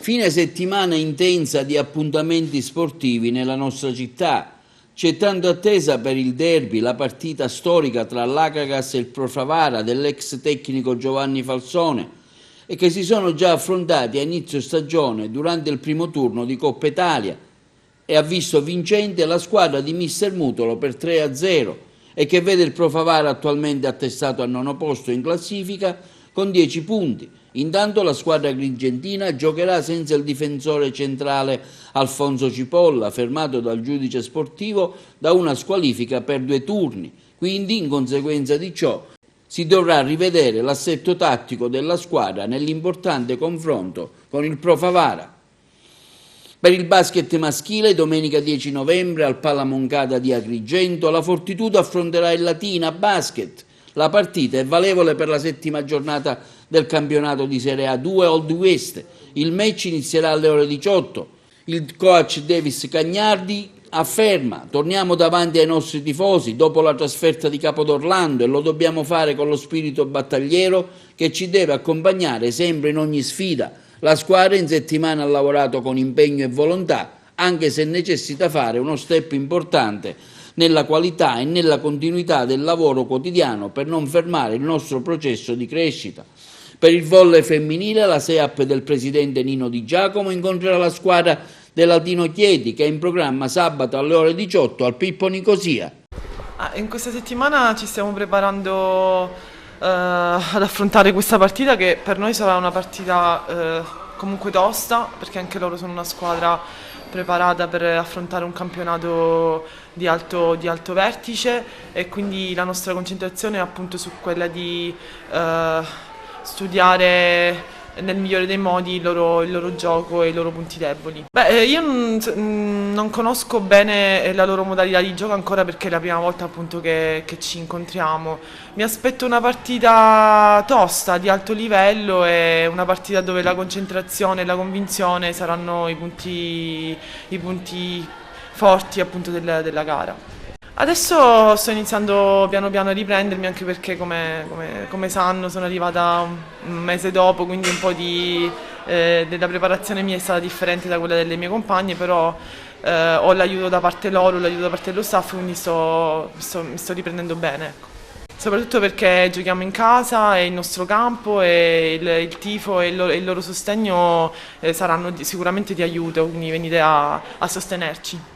Fine settimana intensa di appuntamenti sportivi nella nostra città. C'è tanto attesa per il derby, la partita storica tra l'Acagas e il Pro Favara dell'ex tecnico Giovanni Falsone, e che si sono già affrontati a inizio stagione durante il primo turno di Coppa Italia, e ha visto vincente la squadra di mister Mutolo per 3-0 e che vede il Pro Favara attualmente attestato al nono posto in classifica con 10 punti. Intanto la squadra agrigentina giocherà senza il difensore centrale Alfonso Cipolla, fermato dal giudice sportivo da una squalifica per 2 turni. Quindi, in conseguenza di ciò, si dovrà rivedere l'assetto tattico della squadra nell'importante confronto con il Pro Favara. Per il basket maschile, domenica 10 novembre al Pala Moncada di Agrigento, la Fortitudo affronterà il Latina Basket. La partita è valevole per la 7ª giornata del campionato di Serie A2 Old West. Il match inizierà alle ore 18. Il coach Davis Cagnardi afferma: torniamo davanti ai nostri tifosi dopo la trasferta di Capodorlando e lo dobbiamo fare con lo spirito battagliero che ci deve accompagnare sempre in ogni sfida. La squadra in settimana ha lavorato con impegno e volontà, anche se necessita fare uno step importante nella qualità e nella continuità del lavoro quotidiano per non fermare il nostro processo di crescita. Per il volley femminile, la SEAP del presidente Nino Di Giacomo incontrerà la squadra dell'Aldino Chieti, che è in programma sabato alle ore 18 al Pippo Nicosia. In questa settimana ci stiamo preparando ad affrontare questa partita, che per noi sarà una partita comunque tosta, perché anche loro sono una squadra preparata per affrontare un campionato di alto vertice, e quindi la nostra concentrazione è appunto su quella di studiare nel migliore dei modi il loro gioco e i loro punti deboli. Io non conosco bene la loro modalità di gioco ancora, perché è la prima volta appunto che ci incontriamo. Mi aspetto una partita tosta, di alto livello, e una partita dove la concentrazione e la convinzione saranno i punti forti appunto della gara. Adesso sto iniziando piano piano a riprendermi, anche perché come sanno sono arrivata un mese dopo, quindi un po' della preparazione mia è stata differente da quella delle mie compagne, però ho l'aiuto da parte loro, l'aiuto da parte dello staff, quindi mi sto riprendendo bene, ecco. Soprattutto perché giochiamo in casa, è il nostro campo, e il tifo e il loro sostegno saranno sicuramente di aiuto, quindi venite a sostenerci.